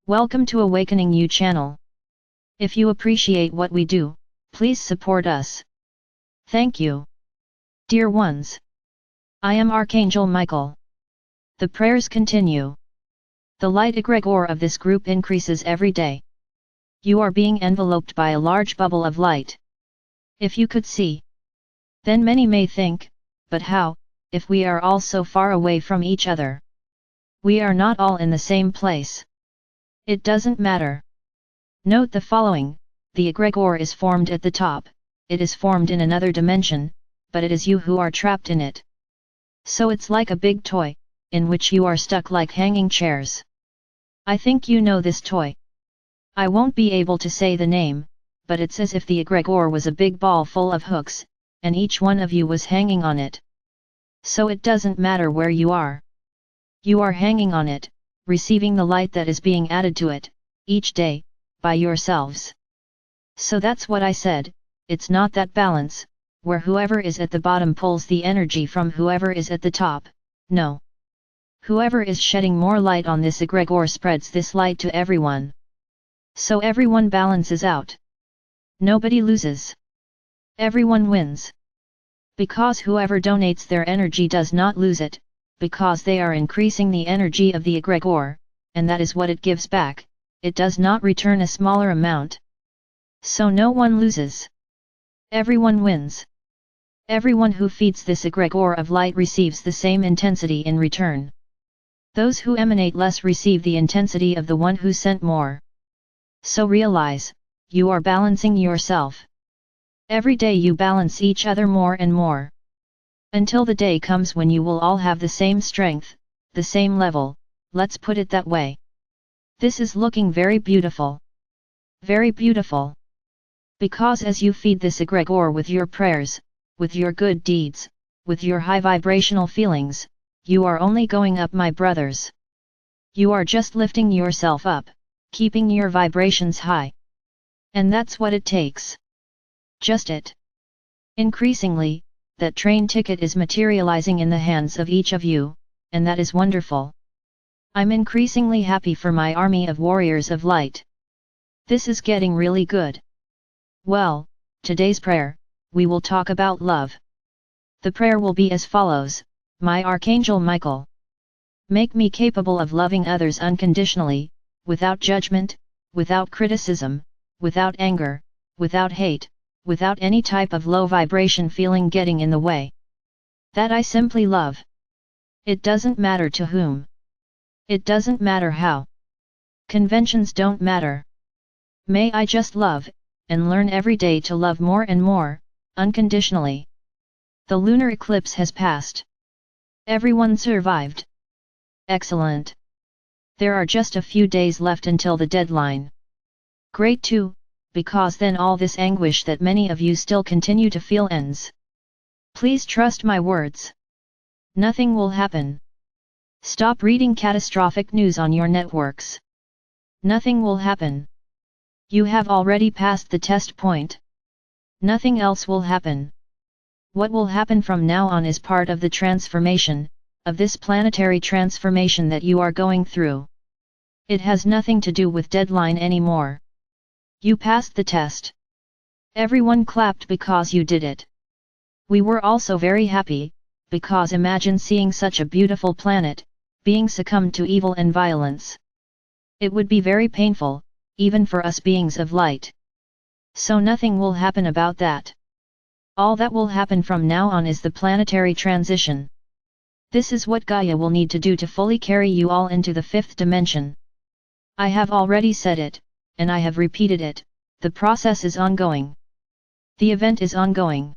Welcome to Awakening You channel. If you appreciate what we do, please support us. Thank you. Dear ones, I am Archangel Michael. The prayers continue. The light egregore of this group increases every day. You are being enveloped by a large bubble of light. If you could see, then many may think, but how, if we are all so far away from each other? We are not all in the same place. It doesn't matter. Note the following: the egregore is formed at the top, it is formed in another dimension, but it is you who are trapped in it. So it's like a big toy, in which you are stuck like hanging chairs. I think you know this toy. I won't be able to say the name, but it's as if the egregore was a big ball full of hooks, and each one of you was hanging on it. So it doesn't matter where you are. You are hanging on it, receiving the light that is being added to it, each day, by yourselves. So that's what I said, it's not that balance, where whoever is at the bottom pulls the energy from whoever is at the top, no. Whoever is shedding more light on this egregore spreads this light to everyone. So everyone balances out. Nobody loses. Everyone wins. Because whoever donates their energy does not lose it, because they are increasing the energy of the egregore, and that is what it gives back, it does not return a smaller amount. So no one loses. Everyone wins. Everyone who feeds this egregore of light receives the same intensity in return. Those who emanate less receive the intensity of the one who sent more. So realize, you are balancing yourself. Every day you balance each other more and more. Until the day comes when you will all have the same strength, the same level, let's put it that way. This is looking very beautiful. Very beautiful. Because as you feed this egregore with your prayers, with your good deeds, with your high vibrational feelings, you are only going up, my brothers. You are just lifting yourself up, keeping your vibrations high. And that's what it takes. Just it. Increasingly, that train ticket is materializing in the hands of each of you, and that is wonderful. I'm increasingly happy for my army of warriors of light. This is getting really good. Well, today's prayer, we will talk about love. The prayer will be as follows: My Archangel Michael, make me capable of loving others unconditionally, without judgment, without criticism, without anger, without hate, without any type of low vibration feeling getting in the way. That I simply love. It doesn't matter to whom. It doesn't matter how. Conventions don't matter. May I just love, and learn every day to love more and more, unconditionally. The lunar eclipse has passed. Everyone survived. Excellent. There are just a few days left until the deadline. Great too, because then all this anguish that many of you still continue to feel ends. Please trust my words. Nothing will happen. Stop reading catastrophic news on your networks. Nothing will happen. You have already passed the test point. Nothing else will happen. What will happen from now on is part of the transformation, of this planetary transformation that you are going through. It has nothing to do with deadline anymore. You passed the test. Everyone clapped because you did it. We were also very happy, because imagine seeing such a beautiful planet, being succumbed to evil and violence. It would be very painful, even for us beings of light. So nothing will happen about that. All that will happen from now on is the planetary transition. This is what Gaia will need to do to fully carry you all into the fifth dimension. I have already said it, and I have repeated it, the process is ongoing. The event is ongoing.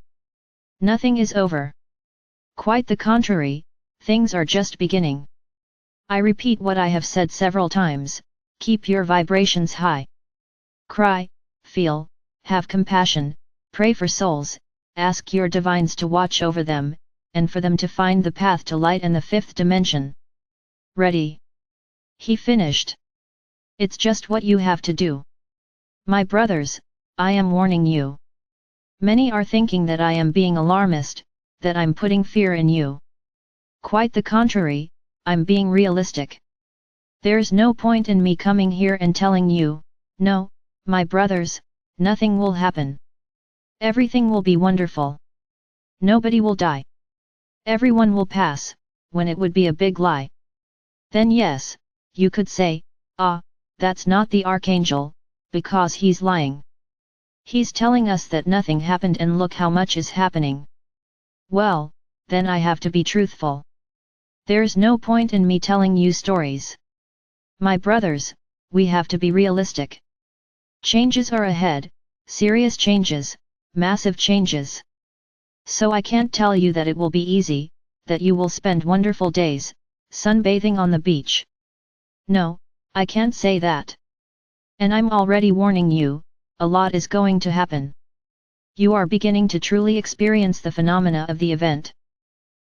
Nothing is over. Quite the contrary, things are just beginning. I repeat what I have said several times: keep your vibrations high. Cry, feel, have compassion, pray for souls, ask your divines to watch over them, and for them to find the path to light and the fifth dimension. Ready? He finished. It's just what you have to do. My brothers, I am warning you. Many are thinking that I am being alarmist, that I'm putting fear in you. Quite the contrary, I'm being realistic. There's no point in me coming here and telling you, no, my brothers, nothing will happen. Everything will be wonderful. Nobody will die. Everyone will pass, when it would be a big lie. Then yes, you could say, ah, that's not the Archangel, because he's lying. He's telling us that nothing happened and look how much is happening. Well, then I have to be truthful. There's no point in me telling you stories. My brothers, we have to be realistic. Changes are ahead, serious changes, massive changes. So I can't tell you that it will be easy, that you will spend wonderful days, sunbathing on the beach. No, I can't say that. And I'm already warning you, a lot is going to happen. You are beginning to truly experience the phenomena of the event.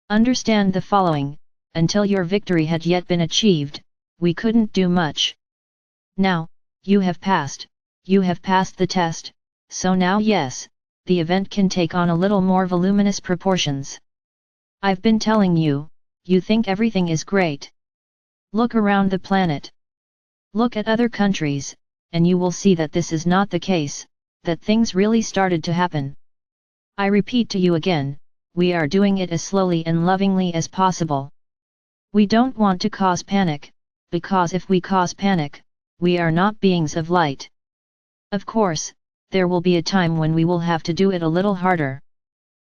Understand the following, until your victory had yet been achieved, we couldn't do much. Now, you have passed the test, so now yes, the event can take on a little more voluminous proportions. I've been telling you, you think everything is great. Look around the planet. Look at other countries, and you will see that this is not the case, that things really started to happen. I repeat to you again, we are doing it as slowly and lovingly as possible. We don't want to cause panic, because if we cause panic, we are not beings of light. Of course, there will be a time when we will have to do it a little harder.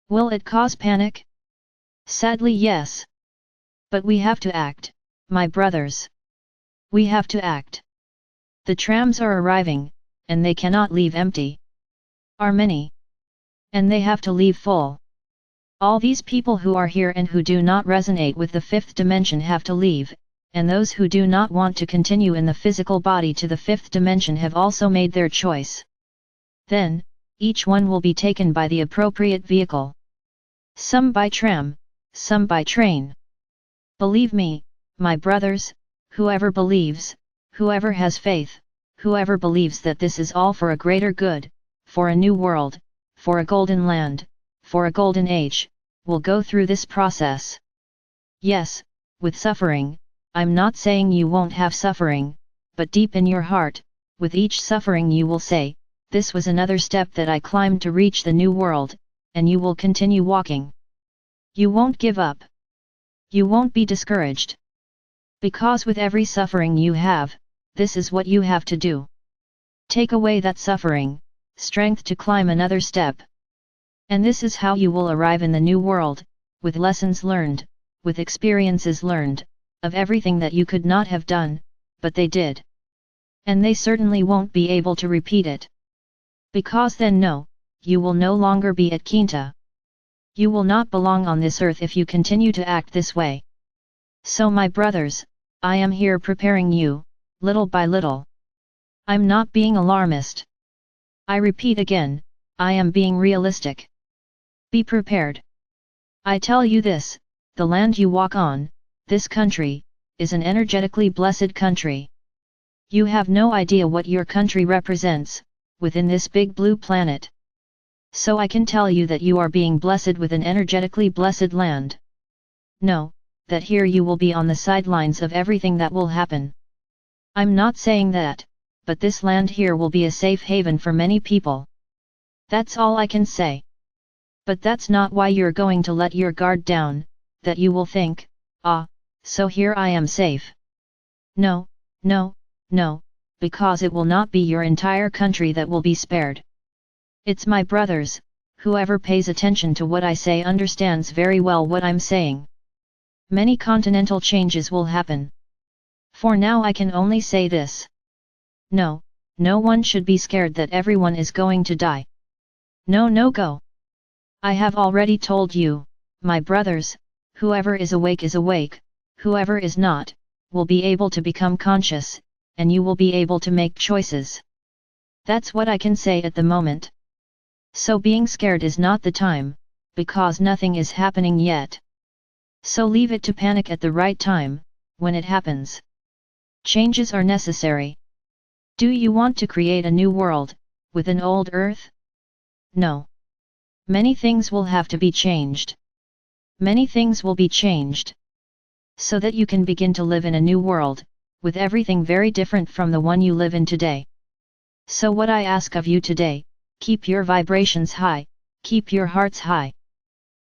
Will it cause panic? Sadly yes. But we have to act, my brothers. We have to act. The trams are arriving, and they cannot leave empty. Are many. And they have to leave full. All these people who are here and who do not resonate with the fifth dimension have to leave, and those who do not want to continue in the physical body to the fifth dimension have also made their choice. Then, each one will be taken by the appropriate vehicle. Some by tram, some by train. Believe me, my brothers, whoever believes, whoever has faith, whoever believes that this is all for a greater good, for a new world, for a golden land, for a golden age, will go through this process. Yes, with suffering, I'm not saying you won't have suffering, but deep in your heart, with each suffering you will say, this was another step that I climbed to reach the new world, and you will continue walking. You won't give up. You won't be discouraged. Because with every suffering you have, this is what you have to do. Take away that suffering, strength to climb another step. And this is how you will arrive in the new world, with lessons learned, with experiences learned, of everything that you could not have done, but they did. And they certainly won't be able to repeat it. Because then no, you will no longer be at Quinta. You will not belong on this earth if you continue to act this way. So my brothers, I am here preparing you, little by little. I'm not being alarmist. I repeat again, I am being realistic. Be prepared. I tell you this, the land you walk on, this country, is an energetically blessed country. You have no idea what your country represents, within this big blue planet. So I can tell you that you are being blessed with an energetically blessed land. Know, that here you will be on the sidelines of everything that will happen. I'm not saying that, but this land here will be a safe haven for many people. That's all I can say. But that's not why you're going to let your guard down, that you will think, ah, so here I am safe. No, no, no, because it will not be your entire country that will be spared. It's my brothers, whoever pays attention to what I say understands very well what I'm saying. Many continental changes will happen. For now I can only say this. No, no one should be scared that everyone is going to die. No go. I have already told you, my brothers, whoever is awake, whoever is not, will be able to become conscious, and you will be able to make choices. That's what I can say at the moment. So being scared is not the time, because nothing is happening yet. So leave it to panic at the right time, when it happens. Changes are necessary. Do you want to create a new world, with an old earth? No. Many things will have to be changed. Many things will be changed. So that you can begin to live in a new world, with everything very different from the one you live in today. So what I ask of you today, keep your vibrations high, keep your hearts high.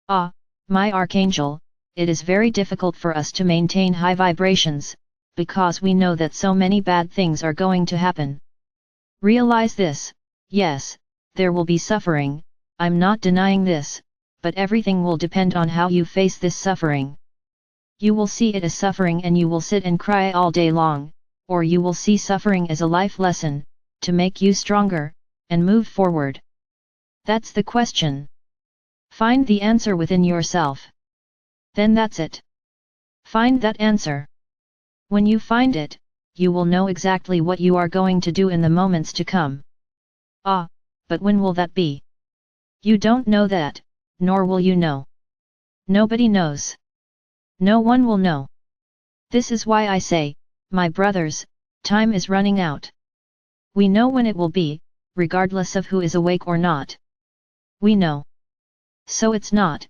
Ah, my Archangel, it is very difficult for us to maintain high vibrations, because we know that so many bad things are going to happen. Realize this, yes, there will be suffering, I'm not denying this, but everything will depend on how you face this suffering. You will see it as suffering and you will sit and cry all day long, or you will see suffering as a life lesson, to make you stronger, and move forward. That's the question. Find the answer within yourself. Then that's it. Find that answer. When you find it, you will know exactly what you are going to do in the moments to come. Ah, but when will that be? You don't know that, nor will you know. Nobody knows. No one will know. This is why I say, my brothers, time is running out. We know when it will be, regardless of who is awake or not. We know. So it's not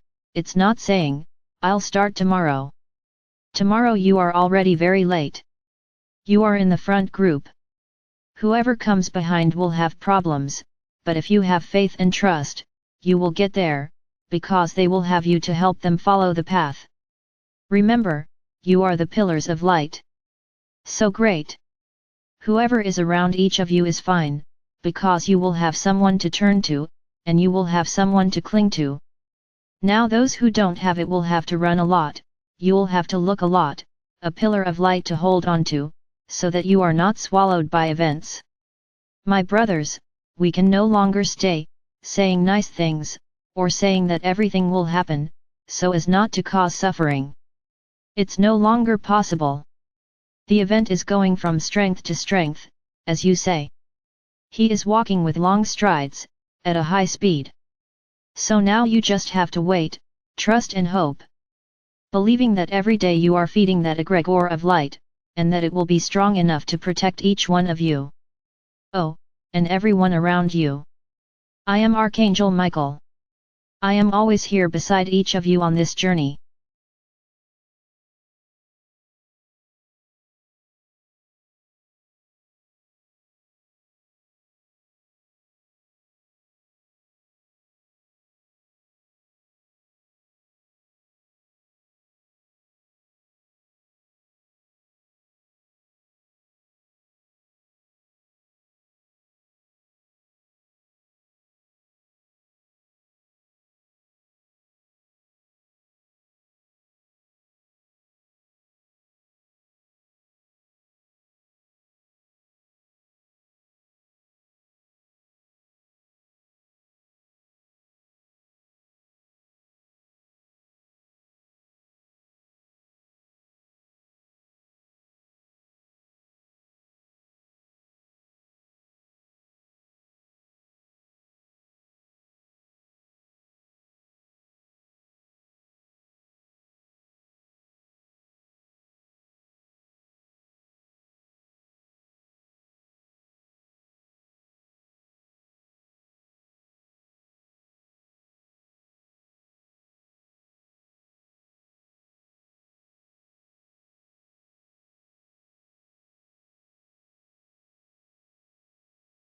saying, I'll start tomorrow. Tomorrow you are already very late. You are in the front group. Whoever comes behind will have problems, but if you have faith and trust, you will get there, because they will have you to help them follow the path. Remember, you are the pillars of light. So great. Whoever is around each of you is fine, because you will have someone to turn to, and you will have someone to cling to. Now those who don't have it will have to run a lot, you'll have to look a lot, a pillar of light to hold on to, so that you are not swallowed by events. My brothers, we can no longer stay, saying nice things, or saying that everything will happen, so as not to cause suffering. It's no longer possible. The event is going from strength to strength, as you say. He is walking with long strides, at a high speed. So now you just have to wait, trust and hope. Believing that every day you are feeding that egregore of light, and that it will be strong enough to protect each one of you. Oh, and everyone around you. I am Archangel Michael. I am always here beside each of you on this journey.